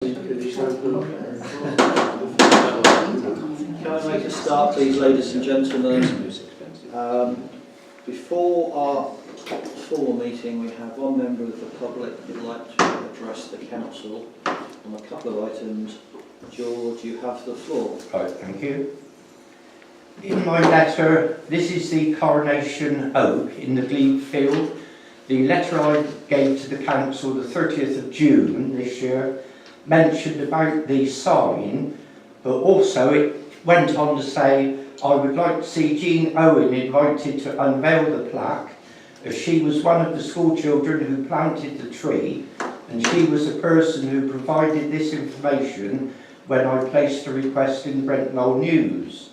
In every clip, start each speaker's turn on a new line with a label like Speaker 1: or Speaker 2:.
Speaker 1: Can I make a start, please, ladies and gentlemen? Before our full meeting, we have one member of the public who would like to address the council on a couple of items. George, you have the floor.
Speaker 2: Right, thank you. In my letter, this is the Coronation Oak in the Glebe Field. The letter I gave to the council the 30th of June this year mentioned about the sign, but also it went on to say I would like to see Jean Owen invited to unveil the plaque, as she was one of the school children who planted the tree, and she was the person who provided this information when I placed a request in the Brent Knoll News.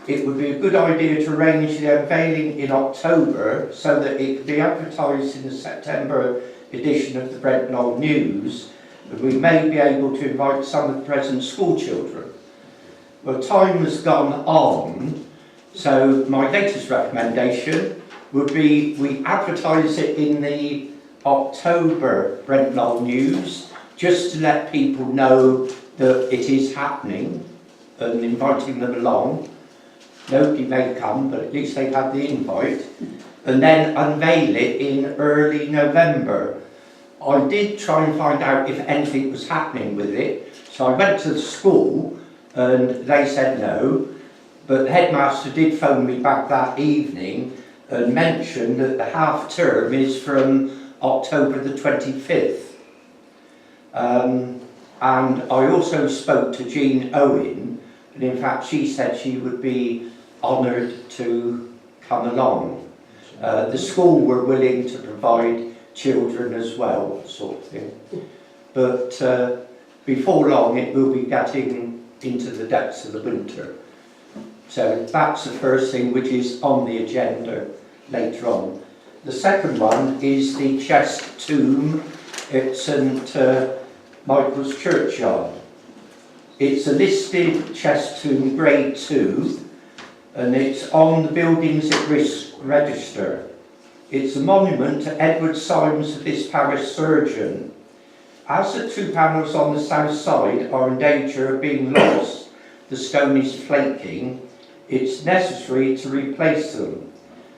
Speaker 2: It would be a good idea to arrange the unveiling in October so that it could be advertised in the September edition of the Brent Knoll News, and we may be able to invite some of the present school children. Well, time has gone on, so my latest recommendation would be we advertise it in the October Brent Knoll News, just to let people know that it is happening and inviting them along. Nobody may come, but at least they've had the invite, and then unveil it in early November. I did try and find out if anything was happening with it, so I went to the school and they said no, but the headmaster did phone me back that evening and mentioned that the half term is from October the 25th. And I also spoke to Jean Owen, and in fact she said she would be honoured to come along. The school were willing to provide children as well, sort of thing. But before long it will be getting into the depths of the winter. So that's the first thing which is on the agenda later on. The second one is the chest tomb at St Michael's Churchyard. It's a listed chest tomb grade 2, and it's on the Buildings at Risk register. It's a monument to Edward Symes of this parish surgeon. As the two panels on the south side are in danger of being lost, the stone is flaking, it's necessary to replace them.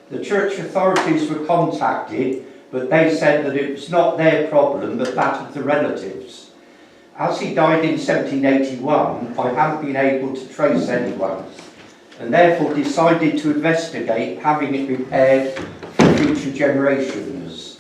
Speaker 2: The church authorities were contacted, but they said that it was not their problem but that of the relatives. As he died in 1781, I haven't been able to trace anyone, and therefore decided to investigate having it repaired for future generations.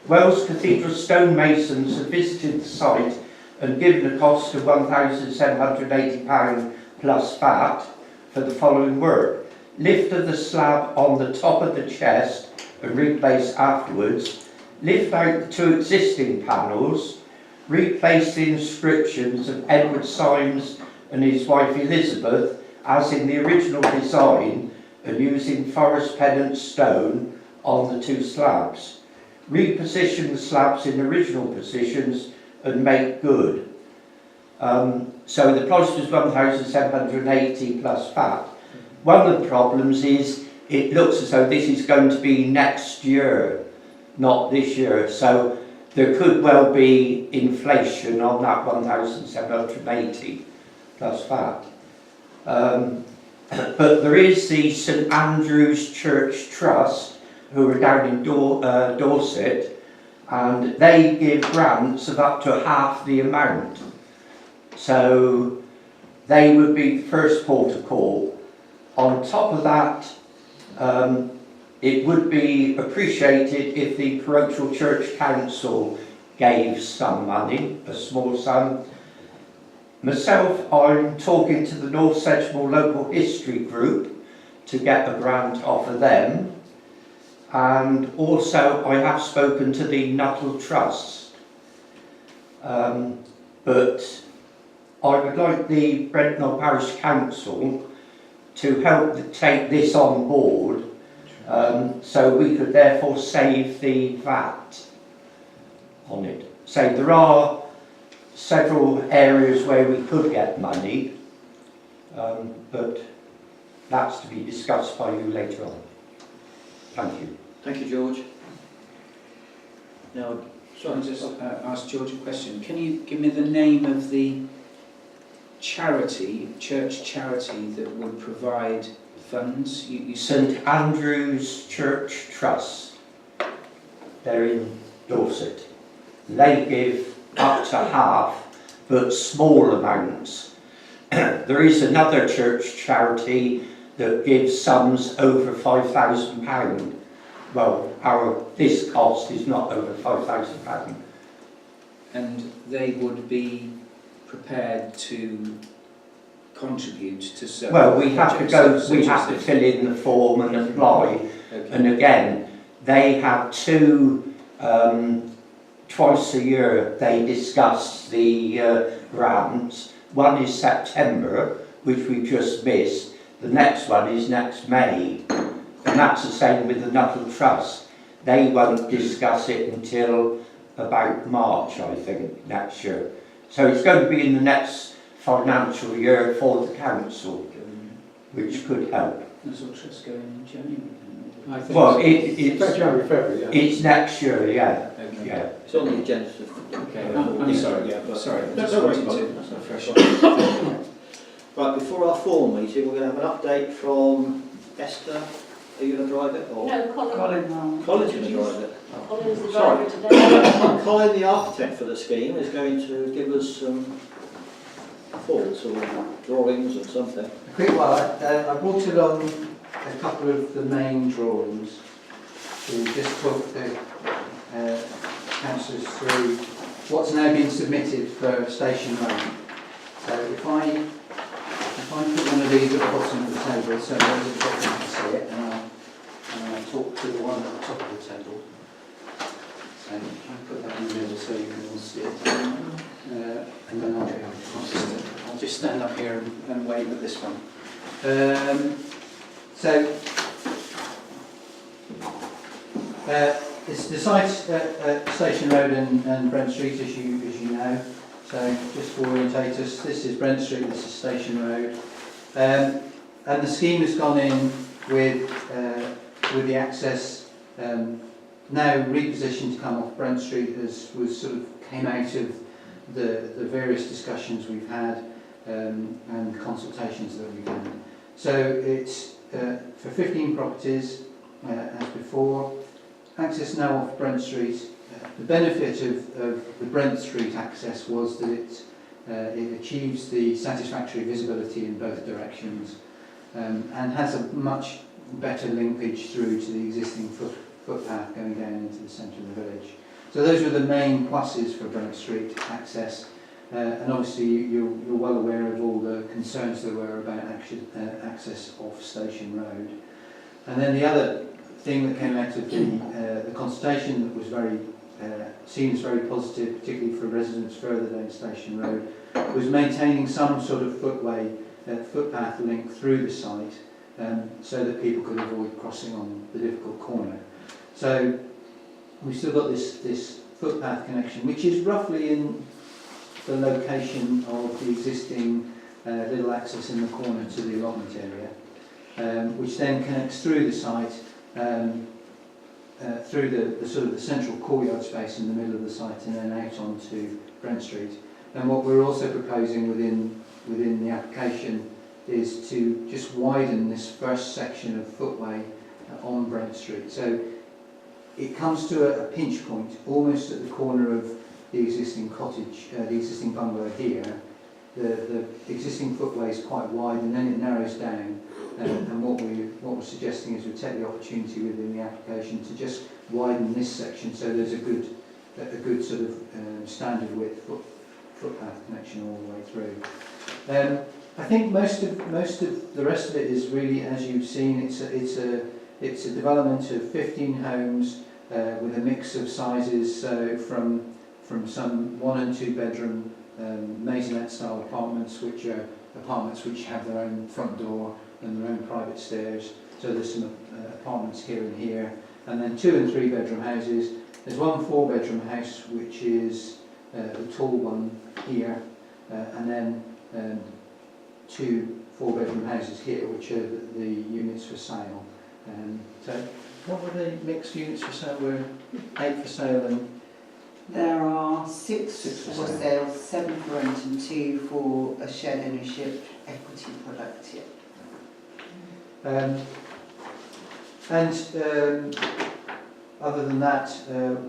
Speaker 2: Wells Cathedral stonemasons have visited the site and given a cost of £1,780 plus VAT for the following work: lift of the slab on the top of the chest and replace afterwards, lift out the two existing panels, replace the inscriptions of Edward Symes and his wife Elizabeth as in the original design and using forest pennant stone on the two slabs, reposition the slabs in original positions and make good. So the price was 1,780 plus VAT. One of the problems is it looks as though this is going to be next year, not this year, so there could well be inflation on that 1,780 plus VAT. But there is the St Andrew's Church Trust, who are down in Dorset, and they give grants of up to half the amount. So they would be the first port of call. On top of that, it would be appreciated if the parochial church council gave some money, a small sum. Myself, I'm talking to the North Sedgemoor Local History Group to get a grant off of them. And also I have spoken to the Nuttall Trust. But I would like the Brent Knoll Parish Council to help take this on board, so we could therefore save the VAT on it. So there are several areas where we could get money, but that's to be discussed by you later on. Thank you.
Speaker 1: Thank you, George. Now,
Speaker 3: Shall I just ask George a question? Can you give me the name of the charity, church charity, that would provide funds? You said
Speaker 2: St Andrew's Church Trust. They're in Dorset. They give up to half, but small amounts. There is another church charity that gives sums over £5,000. Well, this cost is not over £5,000.
Speaker 3: and they would be prepared to contribute to certain
Speaker 2: Well, we have to
Speaker 3: projects,
Speaker 2: go. We
Speaker 3: such
Speaker 2: have
Speaker 3: as
Speaker 2: to fill in the form and apply.
Speaker 3: Okay.
Speaker 2: And again, they have two. Twice a year they discuss the grants. One is September, which we just missed. The next one is next May, and that's the same with the Nuttall Trust. They won't discuss it until about March, I think, next year. So it's going to be in the next financial year for the council, which could help.
Speaker 3: There's all trust going in January.
Speaker 4: I think
Speaker 2: Well,
Speaker 4: so.
Speaker 2: it's
Speaker 4: January, February, yeah.
Speaker 2: it's next year, yeah,
Speaker 3: Okay.
Speaker 2: yeah.
Speaker 1: It's on the agenda.
Speaker 3: Okay. I'm sorry.
Speaker 1: Yeah, but
Speaker 3: Sorry. I
Speaker 4: No,
Speaker 3: just
Speaker 4: don't worry
Speaker 3: wanted
Speaker 4: about
Speaker 3: to
Speaker 4: it.
Speaker 1: That's
Speaker 3: refresh.
Speaker 1: Right, before our formal meeting, we're going to have an update from Esther. Are you going to drive it? Or
Speaker 5: No, Colin.
Speaker 1: Colin's going to drive it.
Speaker 5: Colin's the
Speaker 1: Sorry.
Speaker 5: driver today.
Speaker 1: Colin, the architect for the scheme, is going to give us some thoughts or drawings or something.
Speaker 6: A quick one. I brought along a couple of the main drawings to just talk the councillors through what's now been submitted for Station Road. So if I put one of these at the bottom of the table so those at the bottom can see it, and I'll talk to the one at the top of the table. So I'll put that in the middle so you can all see it. And then I'll just stand up here and wave at this one. It's the site at Station Road and Brent Street, as you know. So just to orientate us, this is Brent Street, this is Station Road, and the scheme has gone in with the access now repositioned to come off Brent Street, as was sort of came out of the various discussions we've had and consultations that we've had. So it's for 15 properties as before. Access now off Brent Street. The benefit of the Brent Street access was that it achieves the satisfactory visibility in both directions and has a much better linkage through to the existing footpath going down into the centre of the village. So those were the main pluses for Brent Street access, and obviously you're well aware of all the concerns there were about access off Station Road. And then the other thing that came out of the consultation that was very seen as very positive, particularly for residents further down Station Road, was maintaining some sort of footpath link through the site so that people could avoid crossing on the difficult corner. So we've still got this footpath connection, which is roughly in the location of the existing little access in the corner to the allotment area, which then connects through the site through the sort of the central courtyard space in the middle of the site and then out onto Brent Street. And what we're also proposing within the application is to just widen this first section of footway on Brent Street. So it comes to a pinch point almost at the corner of the existing cottage, the existing bungalow here. The existing footway is quite wide and then it narrows down. And what we're suggesting is we take the opportunity within the application to just widen this section so there's a good sort of standard width footpath connection all the way through. I think most of the rest of it is really, as you've seen, it's a development of 15 homes with a mix of sizes, so from some 1 and 2 bedroom maisonette style apartments, which are apartments which have their own front door and their own private stairs. So there's some apartments here and here, and then 2 and 3 bedroom houses. There's 1 4 bedroom house which is the tall one here, and then 2 4 bedroom houses here, which are the units for sale. So what were the mixed units for sale? Were 8 for sale
Speaker 5: There are six
Speaker 6: Six for
Speaker 5: for
Speaker 6: sale.
Speaker 5: sale, 7 for rent and 2 for a shared ownership equity product. Yeah.
Speaker 6: Other than that,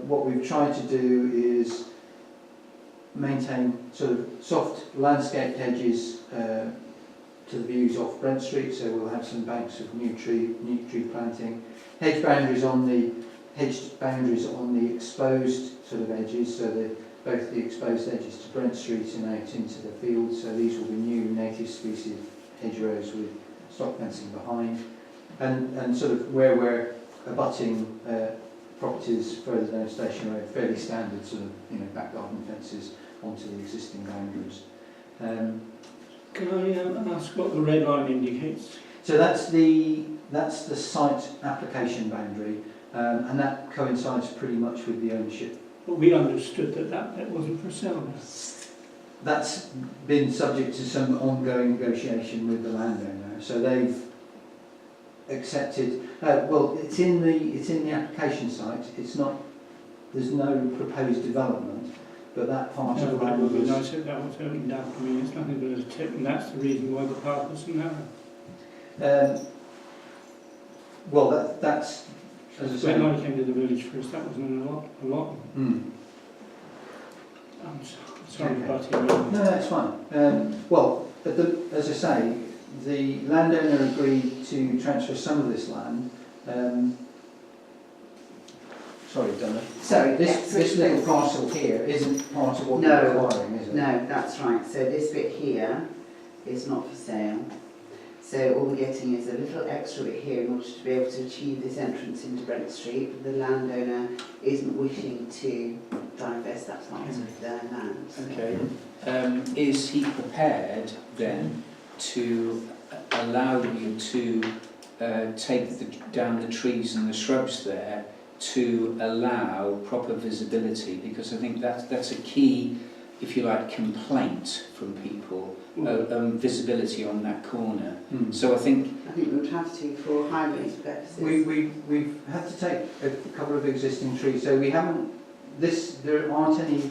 Speaker 6: what we've tried to do is maintain sort of soft landscaped hedges to the views off Brent Street, so we'll have some banks of new tree planting, hedged boundaries on the exposed sort of edges, so that both the exposed edges to Brent Street and out into the field. So these will be new native species hedgerows with stock fencing behind, and sort of where we're abutting properties further down Station Road, fairly standard sort of back garden fences onto the existing boundaries.
Speaker 4: Can I ask what the red line indicates?
Speaker 6: So that's the site application boundary, and that coincides pretty much with the ownership.
Speaker 4: Well, we understood that wasn't for sale now.
Speaker 6: That's been subject to some ongoing negotiation with the landowner. So they've accepted. Well, it's in the application site. It's not. There's no proposed development, but that part
Speaker 4: No,
Speaker 6: of the
Speaker 4: but it
Speaker 6: land
Speaker 4: would be
Speaker 6: was.
Speaker 4: nice if that was opened up. I mean, it's nothing but a tip, and that's the reason why the park was so narrow.
Speaker 6: Well, that's as I say.
Speaker 4: When I came to the village first, that wasn't a lot. I'm sorry
Speaker 6: Okay.
Speaker 4: about it.
Speaker 6: No, that's fine. Well, as I say, the landowner agreed to transfer some of this land. Sorry, Donna.
Speaker 5: Sorry,
Speaker 6: This little parcel here isn't part of what
Speaker 5: No.
Speaker 6: you're acquiring, is it?
Speaker 5: No, that's right. So this bit here is not for sale. So all we're getting is a little extra bit here in order to be able to achieve this entrance into Brent Street. The landowner isn't wishing to divest that part of their land.
Speaker 3: Okay. Is he prepared then to allow you to take down the trees and the shrubs there to allow proper visibility? Because I think that's a key, if you like, complaint from people, visibility on that corner. So I think
Speaker 5: we would have to for highways purposes.
Speaker 6: We've had to take a couple of existing trees, so we haven't. There aren't any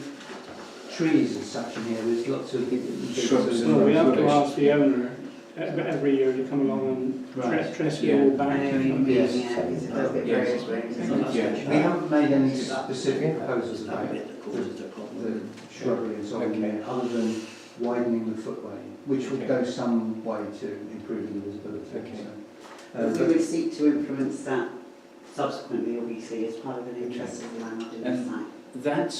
Speaker 6: trees as such in here. There's lots of
Speaker 3: Shrubs and
Speaker 4: Well, we have to
Speaker 3: rubbish.
Speaker 4: ask the owner every year to come along and
Speaker 6: Right.
Speaker 4: dress it
Speaker 3: Yeah.
Speaker 4: all back.
Speaker 6: Yes.
Speaker 5: Yeah, it's a little bit
Speaker 3: Yes.
Speaker 5: various ways.
Speaker 3: Yeah.
Speaker 6: We haven't made any specific proposals
Speaker 1: That
Speaker 6: about
Speaker 1: bit that causes the problem.
Speaker 6: the shrubbery and so on,
Speaker 3: Okay.
Speaker 6: other than widening the footway, which would go some way to improving the visibility.
Speaker 3: Okay.
Speaker 6: So,
Speaker 5: We
Speaker 6: but
Speaker 5: would seek to influence that subsequently, obviously, as part of an interest of the landlord in the site.
Speaker 3: that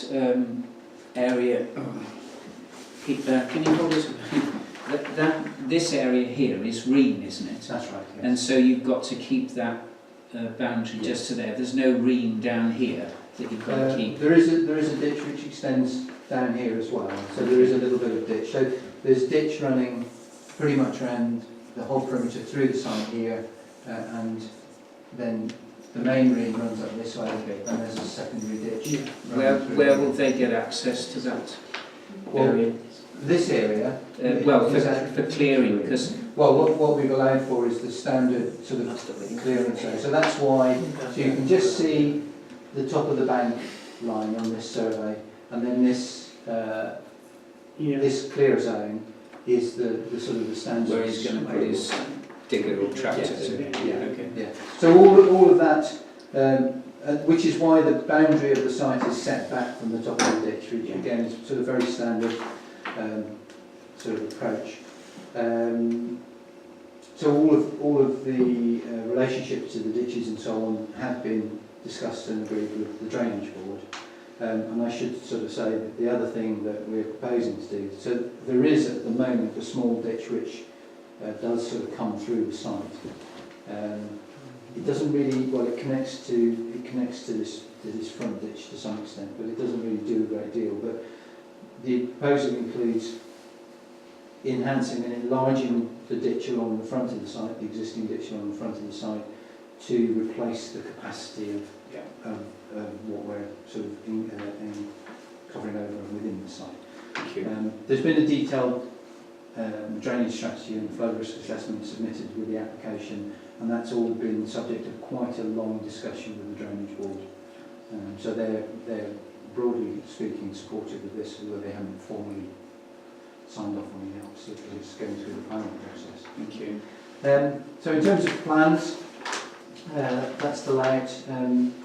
Speaker 3: area, can you hold it? This area here is green, isn't it?
Speaker 6: that's right. Yes.
Speaker 3: And so you've got to keep that boundary just to there. There's no ream down here that you've got to keep.
Speaker 6: There is a ditch which extends down here as well, so there is a little bit of ditch. So there's ditch running pretty much around the whole perimeter through the site here, and then the main ream runs up this way, and there's a secondary ditch. running through
Speaker 3: Where
Speaker 6: here.
Speaker 3: will they get access to that
Speaker 6: Well,
Speaker 3: area?
Speaker 6: This area.
Speaker 3: Well,
Speaker 6: is that-
Speaker 3: for clearing, because
Speaker 6: Well, what we've allowed for is the standard sort of clearance area. So that's why, so you can just see the top of the bank line on this survey, and then this
Speaker 4: Yeah.
Speaker 6: this clear zone is the sort of the standard.
Speaker 3: where he's going to put his digger or tractor
Speaker 6: Yes.
Speaker 3: to.
Speaker 6: Yeah.
Speaker 3: Okay.
Speaker 6: Yeah. So all of that, which is why the boundary of the site is set back from the top of the ditch, which again is sort of very standard sort of approach. So all of the relationships to the ditches and so on have been discussed and agreed with the drainage board. And I should sort of say that the other thing that we're proposing to do, so there is at the moment a small ditch which does sort of come through the site. It doesn't really, well, it connects to this front ditch to some extent, but it doesn't really do a great deal. But the proposal includes enhancing and enlarging the ditch along the front of the site, the existing ditch along the front of the site, to replace the capacity of what we're sort of covering over within the site.
Speaker 3: Thank you.
Speaker 6: There's been a detailed drainage strategy and flood risk assessment submitted with the application, and that's all been subject of quite a long discussion with the drainage board. So they're broadly speaking, supportive of this, although they haven't formally signed off on it, obviously, because it's going through the planning process.
Speaker 3: Thank you.
Speaker 6: So in terms of plans, that's the layout,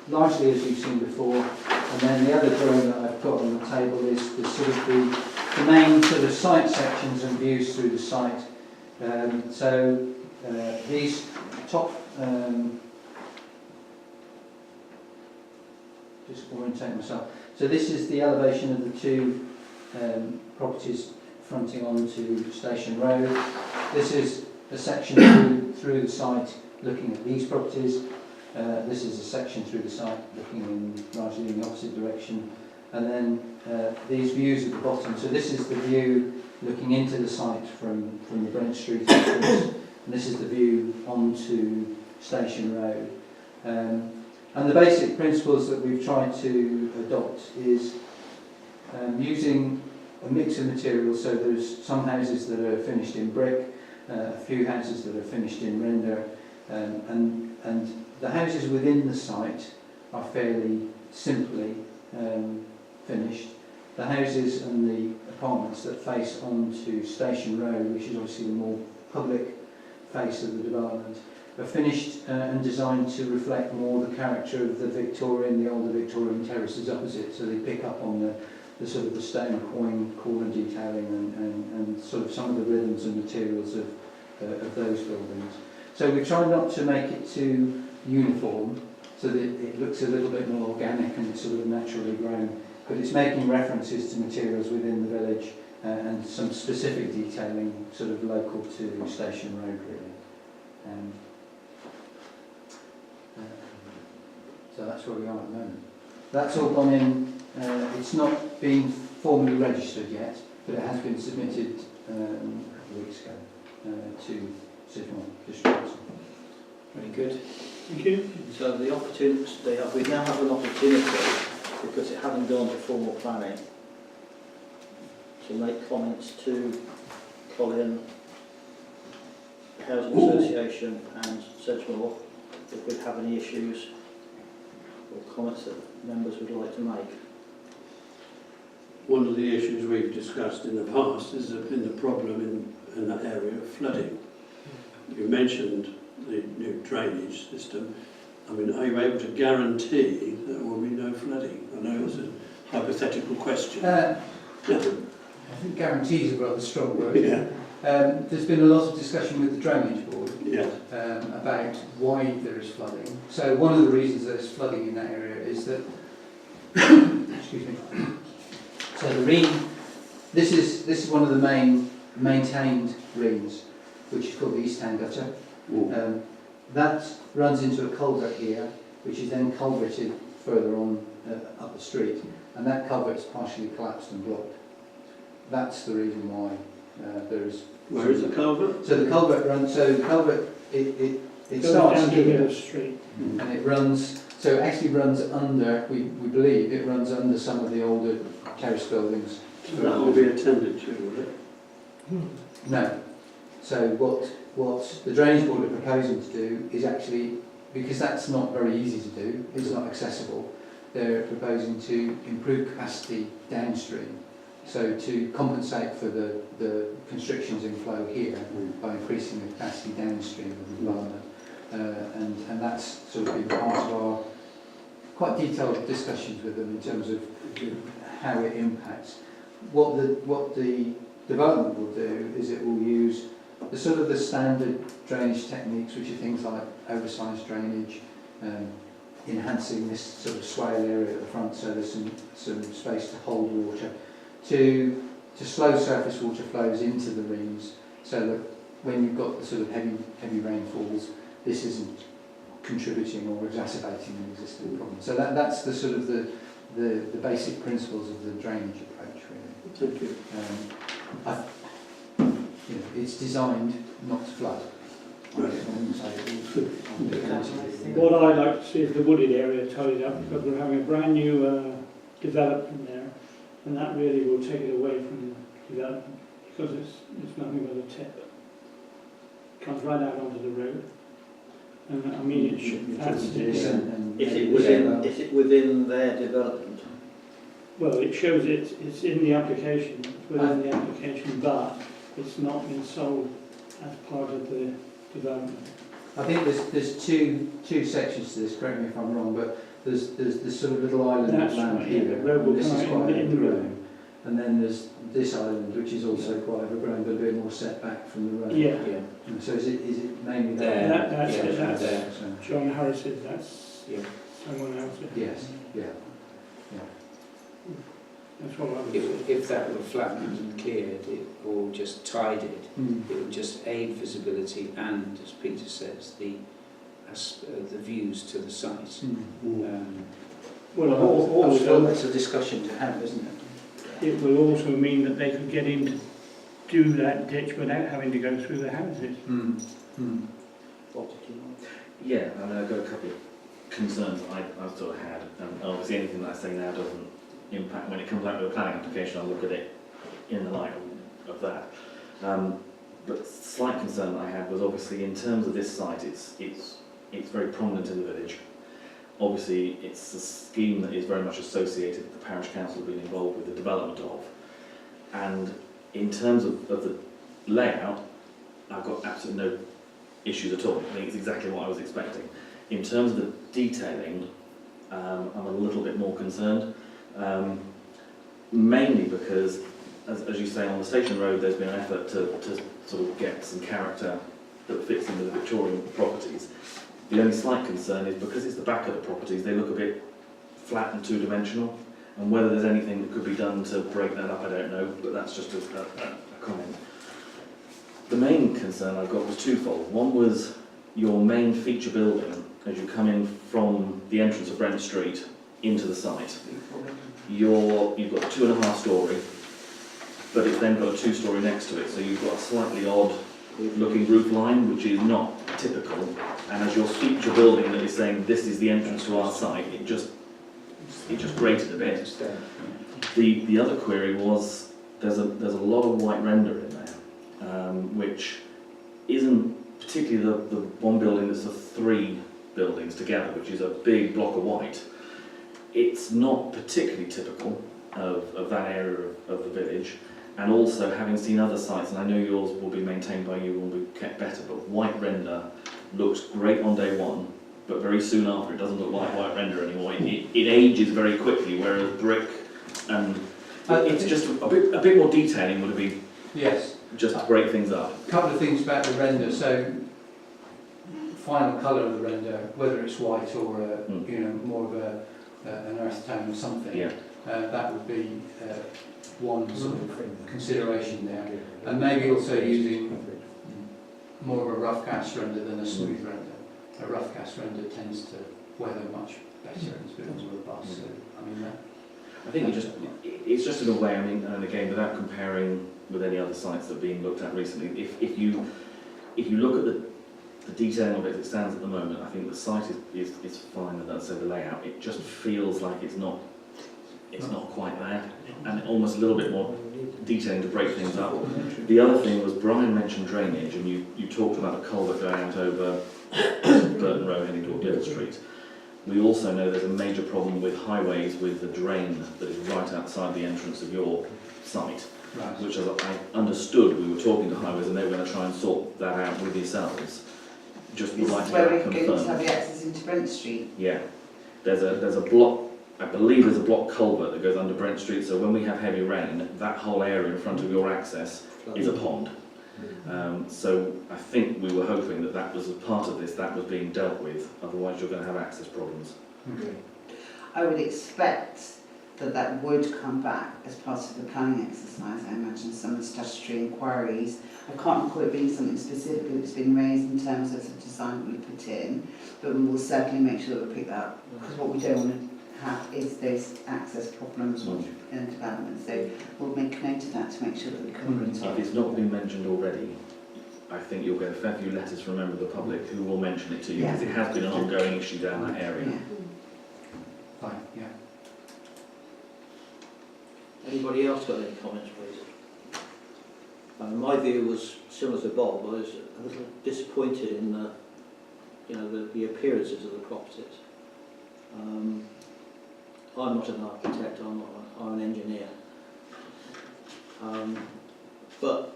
Speaker 6: largely as you've seen before. And then the other drawing that I've got on the table is the sort of the main sort of site sections and views through the site. These top, just orientate myself. So this is the elevation of the two properties fronting onto Station Road. This is a section through the site looking at these properties. This is a section through the site looking largely in the opposite direction. And then these views at the bottom. So this is the view looking into the site from the Brent Street entrance. And this is the view onto Station Road. And the basic principles that we've tried to adopt is using a mix of materials. So there's some houses that are finished in brick, a few houses that are finished in render, and the houses within the site are fairly simply finished. The houses and the apartments that face onto Station Road, which is obviously the more public face of the development, are finished and designed to reflect more the character of the older Victorian terraces opposite, so they pick up on the sort of the stone coin corner detailing and sort of some of the rhythms and materials of those buildings. So we try not to make it too uniform, so that it looks a little bit more organic and sort of naturally grown, but it's making references to materials within the village and some specific detailing sort of local to Station Road really. So that's where we are at the moment. That's all gone in, it's not been formally registered yet, but it has been submitted a couple of weeks ago to City District Council.
Speaker 3: Very good.
Speaker 4: Thank you.
Speaker 1: So the opportunity, we now have an opportunity, because it hasn't gone to formal planning, to make comments to Colin, the Housing Association and Sedgemoor, if we have any issues or comments that members would like to make.
Speaker 7: One of the issues we've discussed in the past has been the problem in that area of flooding. You mentioned the new drainage system. I mean, are you able to guarantee that there will be no flooding? I know it's a hypothetical question.
Speaker 6: I think guarantee is a rather strong word.
Speaker 7: Yeah.
Speaker 6: There's been a lot of discussion with the Drainage Board
Speaker 7: Yes.
Speaker 6: about why there is flooding. So one of the reasons there's flooding in that area is that, excuse me, so the Reen, this is one of the main maintained Reens, which is called the East Town Gutter. That runs into a culvert here, which is then culverted further on up the street, and that culvert's partially collapsed and blocked. That's the reason why there is.
Speaker 7: Where is the culvert?
Speaker 6: So the culvert runs. So the culvert it
Speaker 4: Goes
Speaker 6: starts
Speaker 4: down to
Speaker 6: here,
Speaker 4: the street.
Speaker 6: and it runs. So it actually runs under. We believe it runs under some of the older terrace buildings.
Speaker 7: That will be attended to, will it?
Speaker 6: No. So what the Drainage Board are proposing to do is actually, because that's not very easy to do, it's not accessible, they're proposing to improve capacity downstream. So to compensate for the constrictions in flow here by increasing the capacity downstream of the development. And that's sort of been part of our quite detailed discussions with them in terms of how it impacts. What the development will do is it will use the sort of the standard drainage techniques, which are things like oversized drainage, enhancing this sort of swale area at the front so there's some space to hold water, to slow surface water flows into the Reens so that when you've got the sort of heavy rainfalls, this isn't contributing or exacerbating an existing problem. So that's the sort of the basic principles of the drainage approach, really.
Speaker 7: Thank you.
Speaker 6: It's designed not to flood.
Speaker 4: What I'd like to see is the wooded area tidied up, because we're having a brand new development there, and that really will take it away from the development, because it's nothing but a tip. It comes right out onto the road, and I mean it should fancy it.
Speaker 1: Is it within their development?
Speaker 4: Well, it shows it's in the application, it's within the application, but it's not been sold as part of the development.
Speaker 6: I think there's two sections to this, correct me if I'm wrong, but there's this sort of little island
Speaker 4: That's
Speaker 6: of land
Speaker 4: right,
Speaker 6: here,
Speaker 4: yeah, the road will
Speaker 6: and this
Speaker 4: come
Speaker 6: is
Speaker 4: out
Speaker 6: quite
Speaker 4: in the road.
Speaker 6: overgrown. And then there's this island, which is also quite overgrown, but a bit more set back from the road.
Speaker 4: Yeah,
Speaker 3: Yeah.
Speaker 6: And so is it mainly
Speaker 3: There.
Speaker 6: there?
Speaker 4: that's
Speaker 3: Yeah,
Speaker 4: it, that's
Speaker 3: there.
Speaker 6: So,
Speaker 4: John Harris's, that's
Speaker 3: Yeah.
Speaker 4: someone else.
Speaker 6: yes, yeah.
Speaker 4: That's what I would say.
Speaker 3: If that were flattened and cleared, or just tidied, it would just aid visibility and, as Peter says, the views to the site.
Speaker 4: Well,
Speaker 6: Also,
Speaker 4: also,
Speaker 6: it's a discussion to have, isn't it?
Speaker 4: it will also mean that they could get in to do that ditch without having to go through the houses.
Speaker 1: What did you like?
Speaker 8: Yeah, I mean, I've got a couple of concerns I sort of had. Obviously, anything that I say now doesn't impact when it comes out with a planning application. I'll look at it in the light of that. But slight concern I had was obviously in terms of this site, it's very prominent in the village. Obviously, it's a scheme that is very much associated with the parish council being involved with the development of. And in terms of the layout, I've got absolutely no issues at all. I think it's exactly what I was expecting. In terms of the detailing, I'm a little bit more concerned, mainly because, as you say, on the station road, there's been an effort to sort of get some character that fits in with the Victorian properties. The only slight concern is because it's the back of the properties, they look a bit flat and two-dimensional, and whether there's anything that could be done to break that up, I don't know, but that's just a comment. The main concern I've got was twofold. One was your main feature building, as you come in from the entrance of Brent Street into the site. You've got 2.5 storey, but it's then got a 2-storey next to it, so you've got a slightly odd looking roof line, which is not typical. And as your feature building that is saying this is the entrance to our site, it just grated a bit. The other query was there's a lot of white render in there, which isn't particularly the one building that's the 3 buildings together, which is a big block of white. It's not particularly typical of that area of the village. And also, having seen other sites, and I know yours will be maintained by you and will be kept better, but white render looks great on day one, but very soon after it doesn't look like white render anymore. It ages very quickly, whereas brick and it's just a bit more detailing would be just to break things up.
Speaker 6: A couple of things about the render. So, final colour of the render, whether it's white or more of an earth tone or something, that would be one sort of consideration there. And maybe also using more of a rough cast render than a smooth render. A rough cast render tends to weather much better and it's a bit more robust. So, I mean,
Speaker 8: I think it's just in a way, I mean, and again, without comparing with any other sites that have been looked at recently, if you look at the detailing of it as it stands at the moment, I think the site is fine, and that's the layout. It just feels like it's not quite there, and almost a little bit more detailing to break things up. The other thing was Brian mentioned drainage, and you talked about a culvert going out over Burton Road heading toward Little Street. We also know there's a major problem with highways with the drain that is right outside the entrance of your site, which, as I understood, we were talking to highways and they were going to try and sort that out with yourselves. Just would like to
Speaker 5: where
Speaker 8: get
Speaker 5: we're
Speaker 8: that
Speaker 5: going to have
Speaker 8: confirmed.
Speaker 5: the access into Brent Street.
Speaker 8: Yeah, there's a block. I believe there's a block culvert that goes under Brent Street, so when we have heavy rain, that whole area in front of your access is a pond. So I think we were hoping that was a part of this, that was being dealt with, otherwise you're going to have access problems.
Speaker 6: okay.
Speaker 5: I would expect that would come back as part of the planning exercise. I imagine some of the statutory inquiries. I can't recall it being something specific that's been raised in terms of the design that we put in, but we will certainly make sure that we pick that up, because what we don't want to have is those access problems in development. So we'll make a note of that to make sure that we cover it.
Speaker 8: If it's not been mentioned already, I think you'll get a fair few letters from members of the public who will mention it to you, because it has been an ongoing issue down that area.
Speaker 5: Yeah.
Speaker 6: Fine, yeah.
Speaker 1: Anybody else got any comments, please? My view was similar to Bob. I was a little disappointed in the appearances of the properties. I'm not an architect, I'm an engineer. But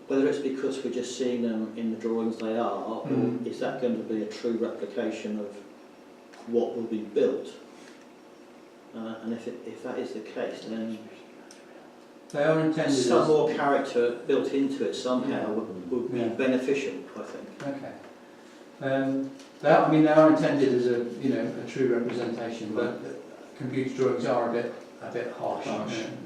Speaker 1: whether it's because we're just seeing them in the drawings they are, or is that going to be a true replication of what will be built? And if that is the case, then
Speaker 6: They are intended
Speaker 1: some
Speaker 6: as...
Speaker 1: more character built into it somehow would be
Speaker 6: Yeah.
Speaker 1: beneficial, I think.
Speaker 6: Okay. They are intended as a true representation, but computer drawings are a bit harsh.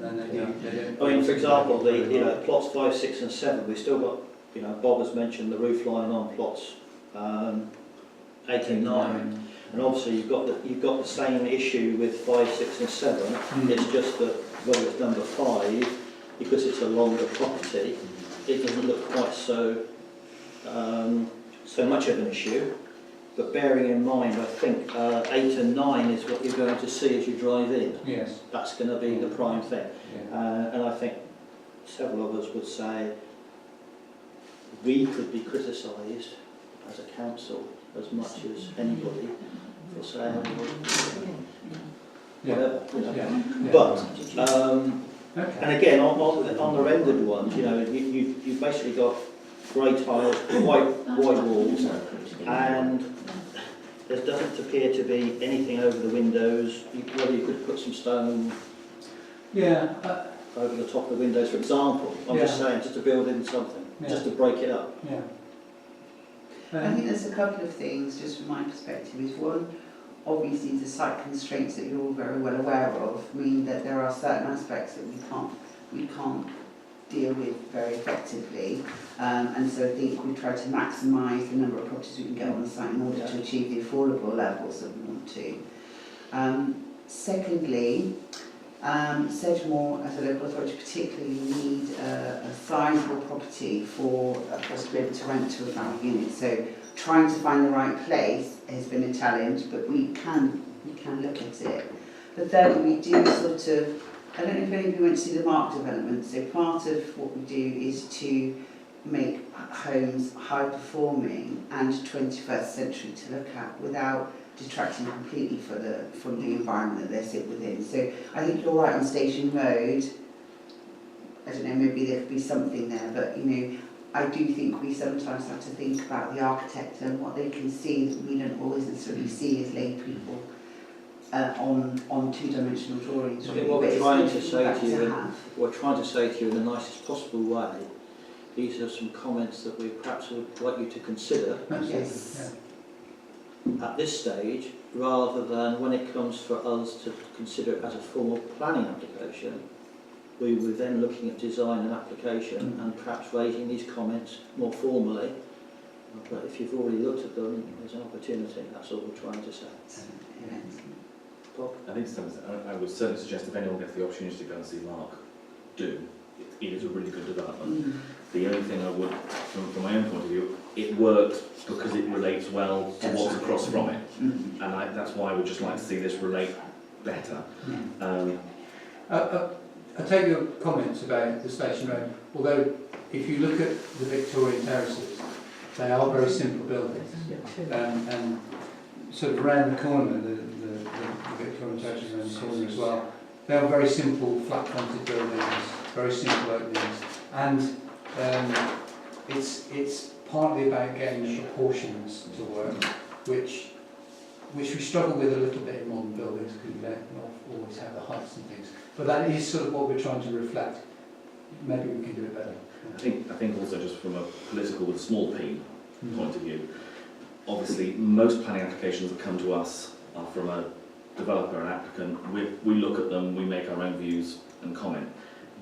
Speaker 6: And they don't.
Speaker 1: I mean, for example, the plots 5, 6 and 7, we've still got, Bob has mentioned the roof line on plots 8 and 9. And obviously you've got the same issue with 5, 6 and 7. It's just that whether it's number 5, because it's a longer property, it doesn't look quite so much of an issue. But bearing in mind, I think 8 and 9 is what you're going to see as you drive in.
Speaker 6: Yes.
Speaker 1: That's going to be the prime thing.
Speaker 6: Yeah.
Speaker 1: And I think several of us would say we could be criticised as a council as much as anybody for saying whatever.
Speaker 6: Yeah.
Speaker 1: But
Speaker 6: Okay.
Speaker 1: and again on the rendered ones, you've basically got grey tiles, white walls, and there doesn't appear to be anything over the windows. Whether you could put some stone over the top of the windows, for example. I'm just saying, just to build in something, just to break it up.
Speaker 6: Yeah.
Speaker 5: I think there's a couple of things, just from my perspective, is one, obviously the site constraints that you're all very well aware of mean that there are certain aspects that we can't deal with very effectively, and so I think we try to maximise the number of properties we can get on the site in order to achieve the affordable levels that we want to. Secondly, Sedgemoor as a local authority particularly need a sizable property for us to be able to rent to a family unit. So trying to find the right place has been a challenge, but we can look at it. But thirdly, we do sort of, I don't know if anybody went to see the Mark development, so part of what we do is to make homes high performing and 21st century to look at without detracting completely from the environment that they sit within. So I think you're right on Station Road. I don't know, maybe there could be something there, but I do think we sometimes have to think about the architect and what they can see that we don't always necessarily see as lay people on two-dimensional drawings.
Speaker 1: I think what we're trying to say to you in the nicest possible way, these are some comments that we perhaps would like you to consider.
Speaker 5: Yes.
Speaker 1: At this stage, rather than when it comes for us to consider it as a formal planning application, we were then looking at design and application and perhaps raising these comments more formally. But if you've already looked at them, there's an opportunity. That's all we're trying to say. Bob?
Speaker 8: I think I would certainly suggest if anyone gets the opportunity to go and see Mark, do. It is a really good development. The only thing I would, from my own point of view, it works because it relates well to what's across from it. And that's why I would just like to see this relate better.
Speaker 6: I take your comments about the Station Road, although if you look at the Victorian terraces, they are very simple buildings. And sort of around the corner, the Victorian terraces around the corner as well, they are very simple flat-fronted buildings, very simple openings, and it's partly about getting the proportions to work, which we struggle with a little bit in modern buildings because we don't always have the heights and things. But that is sort of what we're trying to reflect. Maybe we can do it better.
Speaker 8: I think also just from a political with a small p point of view, obviously most planning applications that come to us are from a developer and applicant. We look at them, we make our own views and comment.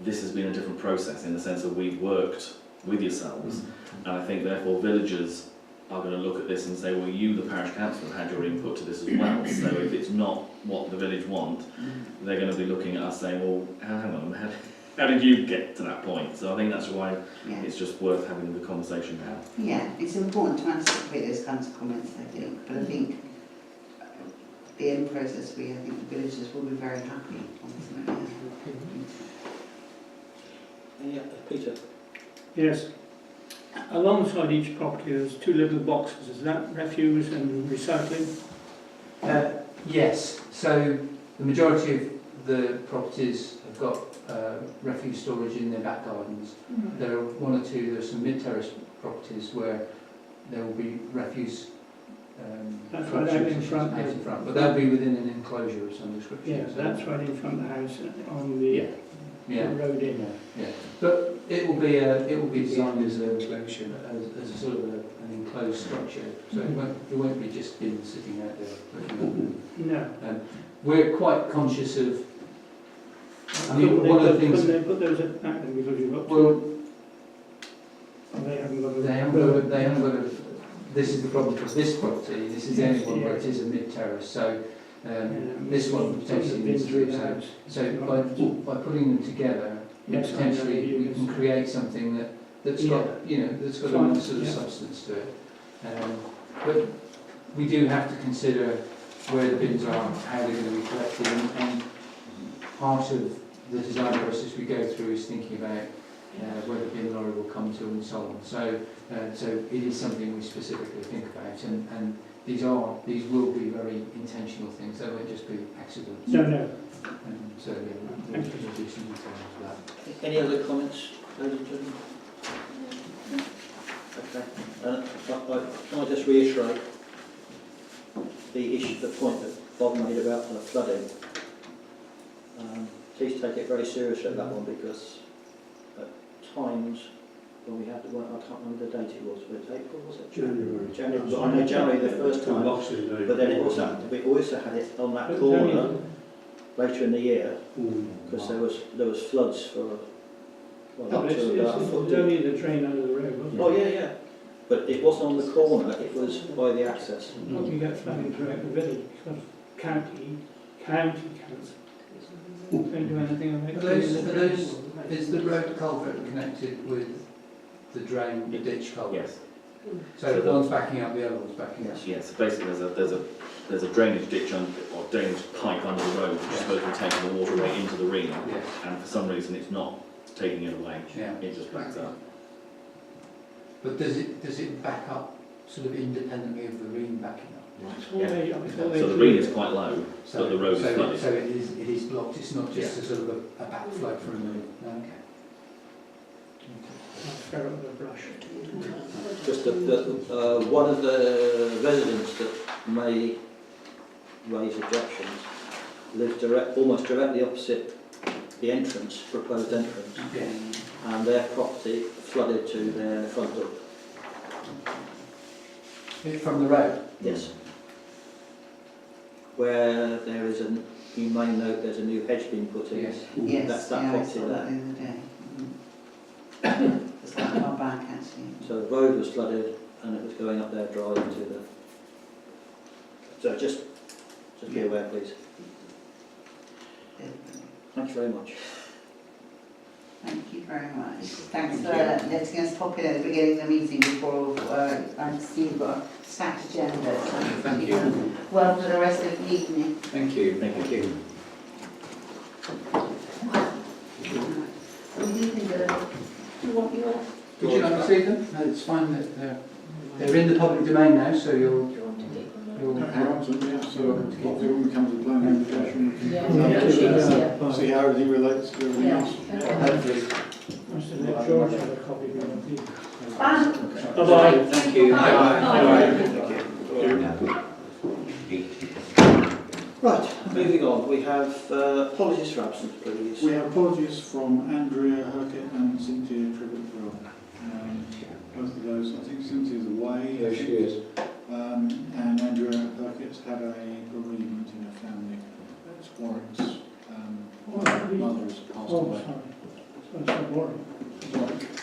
Speaker 8: This has been a different process in the sense that we've worked with yourselves, and I think therefore villagers are going to look at this and say, well, you, the parish council, have had your input to this as well. So if it's not what the village want, they're going to be looking at us saying, well, hang on, how did you get to that point? So I think that's why it's just worth having the conversation now.
Speaker 5: Yeah, it's important to anticipate those kinds of comments, I think. But I think the end process, I think the villagers will be very happy.
Speaker 1: Yeah, Peter.
Speaker 4: Yes. Alongside each property there's two little boxes. Is that refuse and recycling?
Speaker 6: Yes. So the majority of the properties have got refuse storage in their back gardens. There are one or two, there are some mid-terrace properties where there will be refuse
Speaker 4: That's right out in front.
Speaker 6: out in front, but they'll be within an enclosure of some description.
Speaker 4: Yeah, that's right in front of the house on the
Speaker 6: Yeah.
Speaker 4: road in.
Speaker 6: Yeah, but it will be designed as a sort of an enclosed structure, so it won't be just bins sitting out there looking
Speaker 4: No.
Speaker 6: up. We're quite conscious of. I
Speaker 4: Couldn't
Speaker 6: mean, one of the things.
Speaker 4: they put those at back then because you've got
Speaker 6: Well,
Speaker 4: they haven't got a
Speaker 6: they haven't got a. This is the problem for this property. This is the only one where it is a mid-terrace. So this one potentially needs to be. So by putting them together,
Speaker 4: Yes,
Speaker 6: potentially we can create something that's got that's got a nice sort of substance to it. But we do have to consider where the bins are, how they're going to be collected, and part of the design process we go through is thinking about where the bin lorry will come to and so on. So it is something we specifically think about, and these will be very intentional things. They won't just be accidents.
Speaker 4: No.
Speaker 6: So we'll do some detail for that.
Speaker 1: Any other comments, ladies and gentlemen? Okay. Can I just reiterate the point that Bob made about the flooding? Please take it very seriously, that one, because at times when we had the one, I can't remember the date it was April, was it? January. But I know January the first time, but then we also had it on that corner later in the year, because there was floods for up to about a foot
Speaker 4: There's only
Speaker 1: deep.
Speaker 4: the drain under the road, wasn't it?
Speaker 1: Oh yeah, but it wasn't on the corner, it was by the access.
Speaker 4: You get flooding throughout the village because county council don't do anything on it.
Speaker 6: Is the road culvert connected with the drain, the ditch culvert?
Speaker 8: Yes.
Speaker 6: So the one's backing up, the other one's backing up.
Speaker 8: Yes. Basically, there's a drainage ditch or drainage pipe under the road which is supposed to be taking the water away into the ring,
Speaker 6: Yes.
Speaker 8: and for some reason it's not taking it away.
Speaker 6: Yeah.
Speaker 8: It just backs up.
Speaker 6: But does it back up sort of independently of the ring backing up?
Speaker 8: So the ring is quite low, but the road is flooded.
Speaker 6: So it is blocked. It's not just a sort of a backflow from the ring. Okay.
Speaker 4: Fair up the brush.
Speaker 1: Just one of the residents that may raise objections lives almost directly opposite the proposed entrance,
Speaker 6: Yeah.
Speaker 1: and their property flooded to their front door.
Speaker 6: From the road?
Speaker 1: Yes. Where there is you may note there's a new hedge being put in.
Speaker 6: Yes.
Speaker 5: Yes,
Speaker 1: That's that
Speaker 5: I
Speaker 1: property
Speaker 5: saw that
Speaker 1: there.
Speaker 5: the other day. It's that far back actually.
Speaker 1: So the road was flooded and it was going up their drive into the... So just be aware, please. Thank you very much.
Speaker 5: Thank you very much. Thanks for letting us pop in at the beginning of the meeting before I see you've got a stacked agenda. So
Speaker 6: Thank you.
Speaker 5: Well for the rest of the evening.
Speaker 6: Thank you.
Speaker 8: Thank you.
Speaker 5: What do you think of you want your...
Speaker 6: Would you like to see them? No, it's fine. That they're in the public domain now, so you'll
Speaker 9: So hopefully when we come to the planning application, see how everything relates to everything else.
Speaker 6: hopefully.
Speaker 4: Must have let George have a copy of it.
Speaker 5: Bye.
Speaker 4: Bye-bye.
Speaker 1: Thank you. Right, moving on. We have apologies for absence, please.
Speaker 9: We have apologies from Andrea Herkett and Cynthia Tribbitt-Brill. Both of those, I think Cynthia's away.
Speaker 6: Yeah, she is.
Speaker 9: And Andrea Herkett's had a bereavement in her family. It's Warwick's mother has passed
Speaker 4: Oh,
Speaker 9: away.
Speaker 4: sorry. So boring.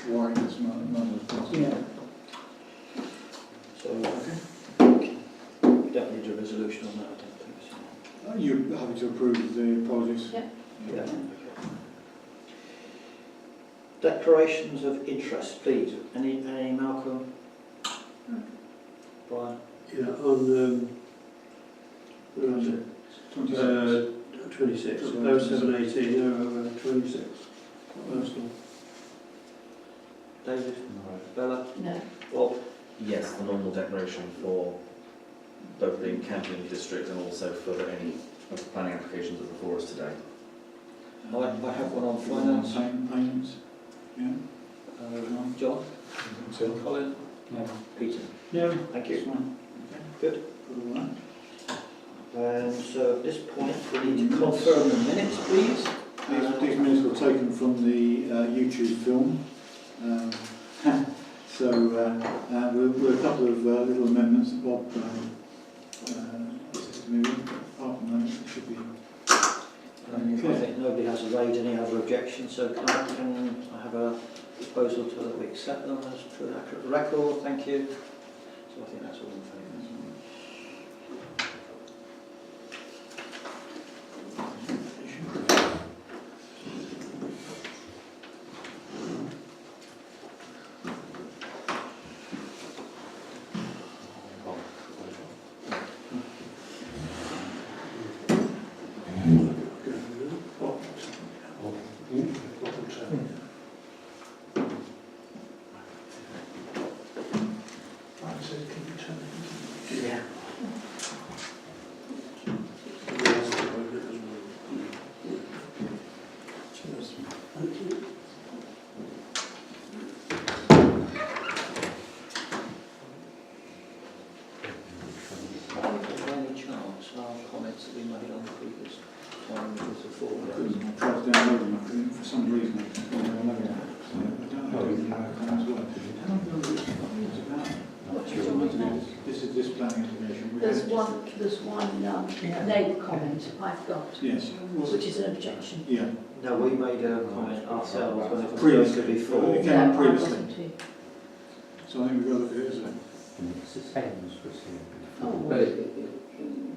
Speaker 9: Warwick's mother has passed away.
Speaker 4: Yeah.
Speaker 1: So, don't need a resolution on that, I don't think so.
Speaker 9: You're happy to approve the apologies?
Speaker 5: Yeah.
Speaker 1: Yeah. Okay. Declarations of interest, please. Any Malcolm? Brian?
Speaker 7: Yeah, on where was it? 26. 0718 026. Personal.
Speaker 1: David? Bella?
Speaker 5: No.
Speaker 1: Bob?
Speaker 8: Yes, the normal declaration for both the camping district and also for any of the planning applications that are before us today.
Speaker 1: I have one on finance.
Speaker 9: Payments, yeah.
Speaker 1: John? Colin?
Speaker 3: No.
Speaker 1: Peter?
Speaker 4: Yeah.
Speaker 1: Thank
Speaker 9: That's
Speaker 1: you.
Speaker 9: fine.
Speaker 1: Good.
Speaker 9: Got all that.
Speaker 1: And so at this point, we need to confirm the minutes, please.
Speaker 9: These minutes were taken from the YouTube film. So with a couple of little amendments that Bob said to me, apart from that, it should be.
Speaker 1: I think nobody has raised any other objections, so can I have a proposal to that we accept them as true and accurate record? Thank you. So I think that's all in favour. Yeah. Any chance our comments that we made on the previous time was before?
Speaker 9: I couldn't try to download them, I couldn't, for some reason. I couldn't download them. So I don't know if as well. How long ago was it? It's about. This is this planning application.
Speaker 10: There's one neighbour comment I've got,
Speaker 9: Yes.
Speaker 10: which is an objection.
Speaker 9: Yeah.
Speaker 1: No, we made a comment ourselves when it was
Speaker 9: Previously.
Speaker 1: going to before.
Speaker 9: It came
Speaker 10: No,
Speaker 9: up
Speaker 10: I
Speaker 9: previously.
Speaker 10: wasn't here.
Speaker 9: So I think we've got to look at it, isn't it?
Speaker 10: Oh,
Speaker 3: But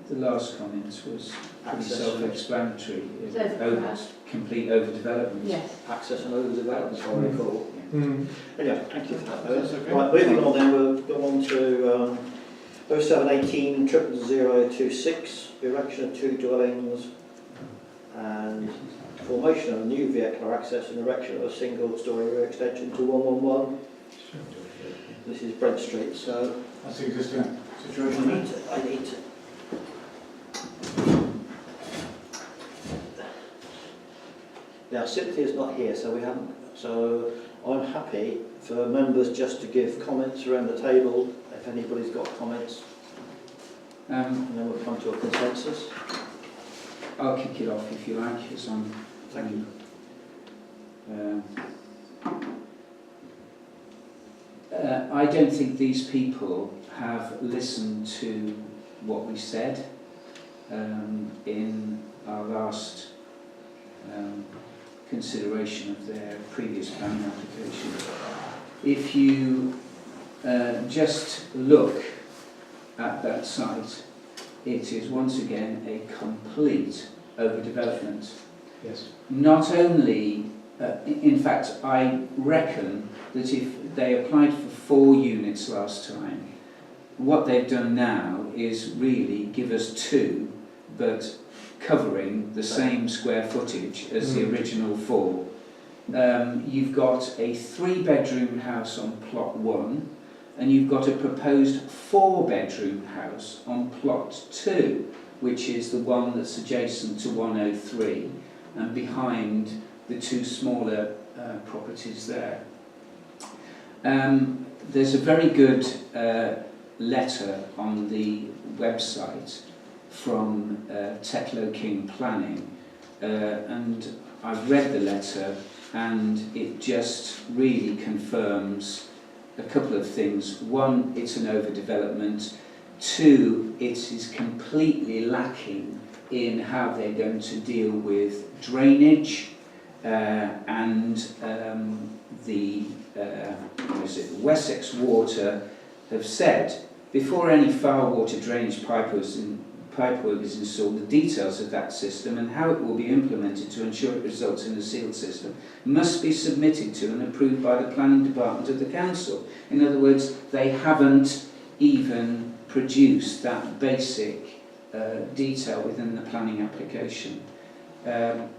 Speaker 3: the last comment was pretty
Speaker 1: Access.
Speaker 3: self-explanatory.
Speaker 10: It's overcrowded.
Speaker 3: Complete overdevelopment.
Speaker 10: yes.
Speaker 1: Access and overdevelopment, if I recall.
Speaker 3: Mm.
Speaker 1: Anyway, thank you for that.
Speaker 9: That's okay.
Speaker 1: Right, moving on then, we'll go on to 0718 00026, erection of 2 dwellings and formation of a new vehicular access and erection of a single-storey rear extension to 111. This is Brent Street, so
Speaker 9: That's the existing
Speaker 1: I
Speaker 9: situation.
Speaker 1: need to. Now Cynthia's not here, so we haven't. So I'm happy for members just to give comments around the table if anybody's got comments, and then we'll come to a consensus.
Speaker 3: I'll kick it off if you like, as I'm.
Speaker 1: Thank you.
Speaker 3: I don't think these people have listened to what we said in our last consideration of their previous planning application. If you just look at that site, it is once again a complete overdevelopment.
Speaker 6: Yes.
Speaker 3: Not only, in fact, I reckon that if they applied for 4 units last time, what they've done now is really give us 2, but covering the same square footage as the original 4. You've got a 3-bedroom house on plot 1, and you've got a proposed 4-bedroom house on plot 2, which is the one that's adjacent to 103 and behind the 2 smaller properties there. There's a very good letter on the website from Tetlow King Planning, and I've read the letter, and it just really confirms a couple of things. One, it's an overdevelopment. 2, it is completely lacking in how they're going to deal with drainage and the Wessex Water have said before any foul water drainage pipework is installed, the details of that system and how it will be implemented to ensure it results in a sealed system must be submitted to and approved by the planning department of the council. In other words, they haven't even produced that basic detail within the planning application.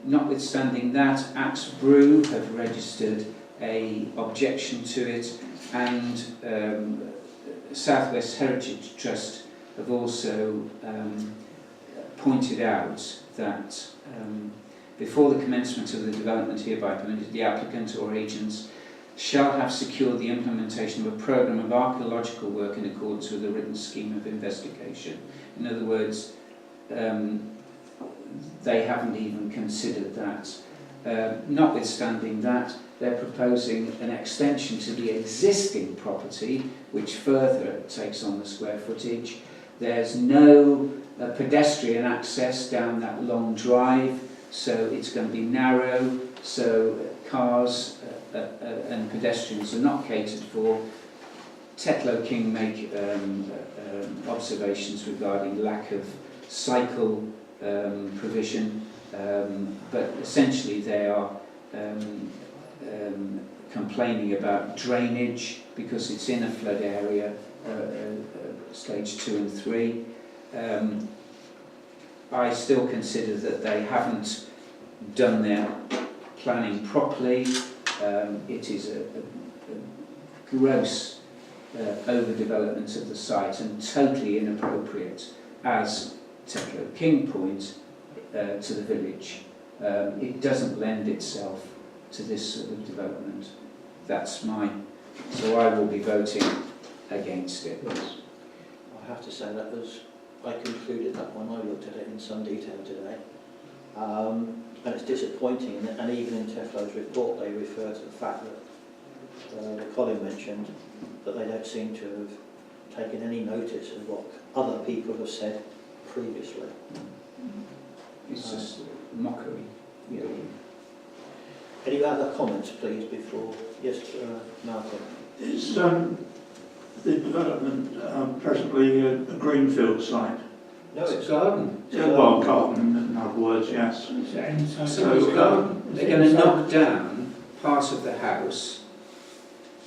Speaker 3: Notwithstanding that, Axe Brew have registered an objection to it, and South West Heritage Trust have also pointed out that before the commencement of the development hereby permitted, the applicant or agents shall have secured the implementation of a programme of archaeological work in accordance with a written scheme of investigation. In other words, they haven't even considered that. Notwithstanding that, they're proposing an extension to the existing property, which further takes on the square footage. There's no pedestrian access down that long drive, so it's going to be narrow, so cars and pedestrians are not catered for. Tetlow King make observations regarding lack of cycle provision, but essentially they are complaining about drainage because it's in a flood area, stage 2 and 3. I still consider that they haven't done their planning properly. It is a gross overdevelopment of the site and totally inappropriate as Tetlow King Point to the village. It doesn't lend itself to this sort of development. So I will be voting against it.
Speaker 1: I have to say that was, I concluded that when I looked at it in some detail today. And it's disappointing, and even in Tetlow's report they refer to the fact that Colin mentioned that they don't seem to have taken any notice of what other people have said previously.
Speaker 3: It's just mockery. Yeah.
Speaker 1: Any other comments, please, before? Yes, Malcolm.
Speaker 9: Is the development presently a greenfield site?
Speaker 1: No, it's
Speaker 3: garden.
Speaker 9: Well, garden, in other words, yes.
Speaker 3: So garden. They're going to knock down part of the house,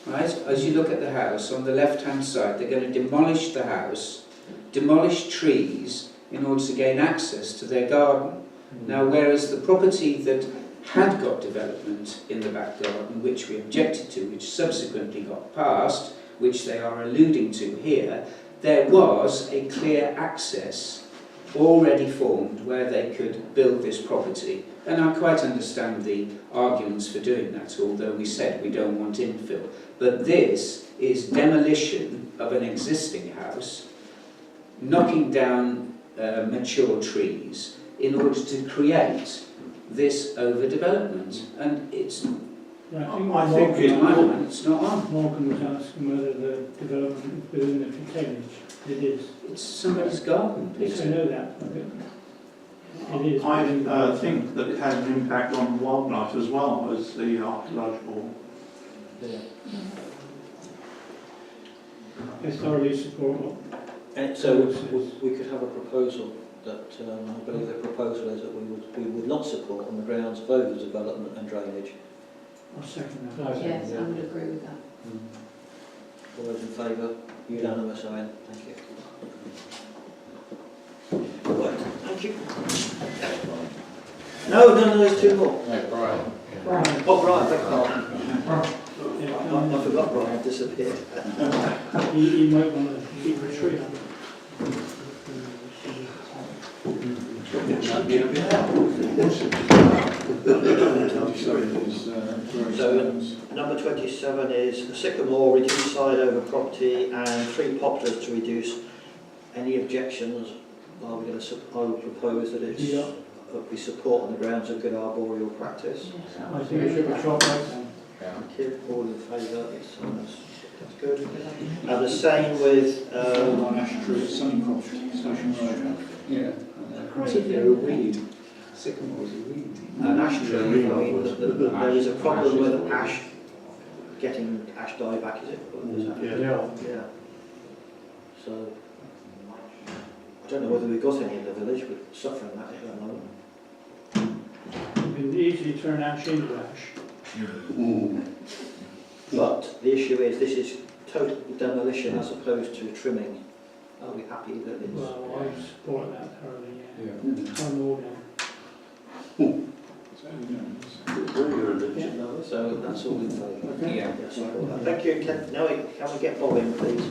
Speaker 3: right? As you look at the house, on the left-hand side, they're going to demolish the house, demolish trees in order to gain access to their garden. Now, whereas the property that had got development in the back garden, which we objected to, which subsequently got passed, which they are alluding to here, there was a clear access already formed where they could build this property. And I quite understand the arguments for doing that, although we said we don't want infill. But this is demolition of an existing house, knocking down mature trees in order to create this overdevelopment. And it's,
Speaker 4: I
Speaker 9: think
Speaker 3: it's not on.
Speaker 4: Morgan was asking whether the development is within the containage. It is.
Speaker 3: It's somebody's garden,
Speaker 4: Yes, I
Speaker 3: Peter.
Speaker 4: know that. It is.
Speaker 9: I think that it has an impact on wildlife as well as the archaeological.
Speaker 1: Yeah.
Speaker 4: I thoroughly support
Speaker 1: And so we could have a proposal that I believe the proposal is that we would not support on the grounds of overdevelopment and drainage.
Speaker 4: I'll second that.
Speaker 10: Yes, I would agree with that.
Speaker 1: All those in favour? Unanimous, Owen. Thank you. Right, thank you. No, there's two more.
Speaker 4: Brian.
Speaker 1: Oh, Brian, beg pardon. I forgot Brian disappeared.
Speaker 4: He might want to keep a tree on.
Speaker 1: So, number 27 is the sycamore, reduce side over property, and 3 poplars to reduce. Any objections? I would propose that it's that we support on the grounds of good arboreal practice.
Speaker 4: I think it should be shot right down.
Speaker 1: Thank you. All in favour? That's good. And the same with
Speaker 9: On Ash Tree, Sunnycroft Station Road.
Speaker 3: Yeah. They're a weed. Sycamore's a weed.
Speaker 1: an ash tree. I mean, there is a problem with ash getting ash dieback, is it? Is that- Yeah. So, I don't know whether we've got any in the village, but suffering that at the moment.
Speaker 4: You can easily turn ash into ash.
Speaker 1: But the issue is, this is total demolition as opposed to trimming. Are we happy that it's...
Speaker 4: Well, I support that thoroughly, yeah. I'm all down.
Speaker 1: So that's all in favour?
Speaker 3: Yeah.
Speaker 1: Yes, I support that. Thank you. Can we get Bob in, please?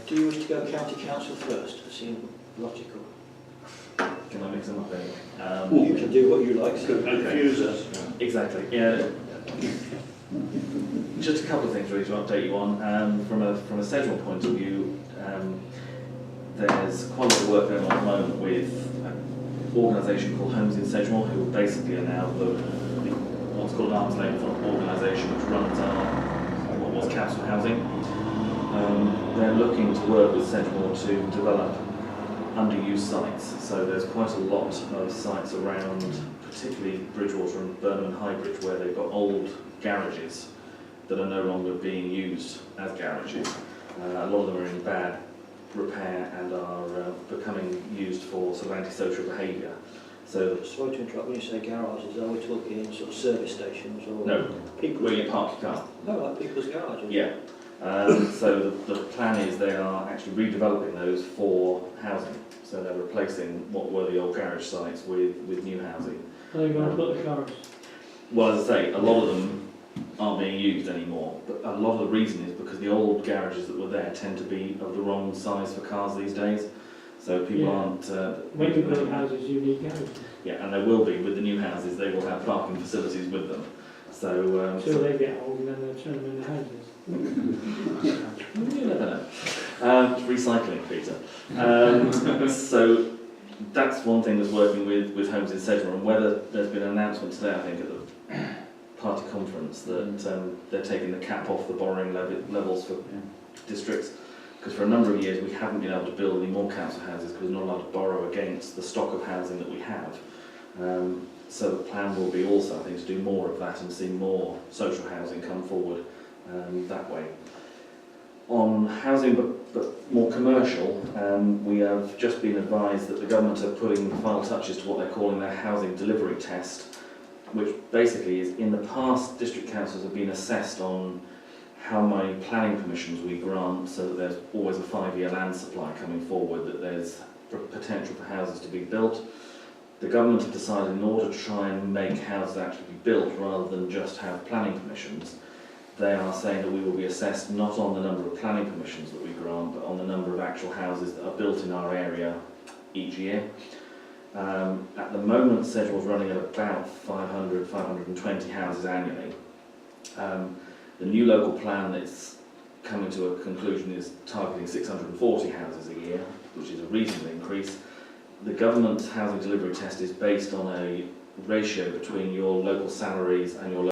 Speaker 1: Do you wish to go county council first? It seems logical.
Speaker 8: Can I mix them up anyway?
Speaker 1: You can do what you like.
Speaker 7: So confuse us.
Speaker 8: Exactly, yeah. Just a couple of things really to update you on. From a Sedgemoor point of view, there's quite a lot of work going on at the moment with an organisation called Homes in Sedgemoor, who basically are now what's called an arm's length organisation which runs what was council housing. They're looking to work with Sedgemoor to develop underused sites. So there's quite a lot of sites around, particularly Bridgewater and Burnham and Highbridge, where they've got old garages that are no longer being used as garages. A lot of them are in bad repair and are becoming used for sort of antisocial behaviour. So
Speaker 1: Sorry to interrupt, when you say garages, are we talking sort of service stations or
Speaker 8: no,
Speaker 1: people's?
Speaker 8: where you park your car.
Speaker 1: No, like people's garages.
Speaker 8: Yeah. So the plan is they are actually redeveloping those for housing. So they're replacing what were the old garage sites with new housing.
Speaker 4: Are they going to put the cars?
Speaker 8: Well, as I say, a lot of them aren't being used anymore, but a lot of the reason is because the old garages that were there tend to be of the wrong size for cars these days. So people aren't...
Speaker 4: When you build houses, you need garages.
Speaker 8: Yeah, and there will be, with the new houses, they will have parking facilities with them. So,
Speaker 4: Till they get old and then they'll turn them into houses.
Speaker 8: you never know. Recycling, Peter. So that's one thing that's working with Homes in Sedgemoor, and whether there's been an announcement today, I think, at the party conference that they're taking the cap off the borrowing levels for districts, because for a number of years we haven't been able to build any more council houses because we're not allowed to borrow against the stock of housing that we have. So the plan will be also, I think, to do more of that and see more social housing come forward that way. On housing, but more commercial, we have just been advised that the government are putting final touches to what they're calling their housing delivery test, which basically is, in the past, district councils have been assessed on how many planning permissions we grant, so that there's always a 5-year land supply coming forward, that there's potential for houses to be built. The government have decided, in order to try and make houses actually be built rather than just have planning permissions, they are saying that we will be assessed not on the number of planning permissions that we grant, but on the number of actual houses that are built in our area each year. At the moment, Sedgemoor's running at about 500, 520 houses annually. The new local plan that's coming to a conclusion is targeting 640 houses a year, which is a reasonable increase. The government housing delivery test is based on a ratio between your local salaries and your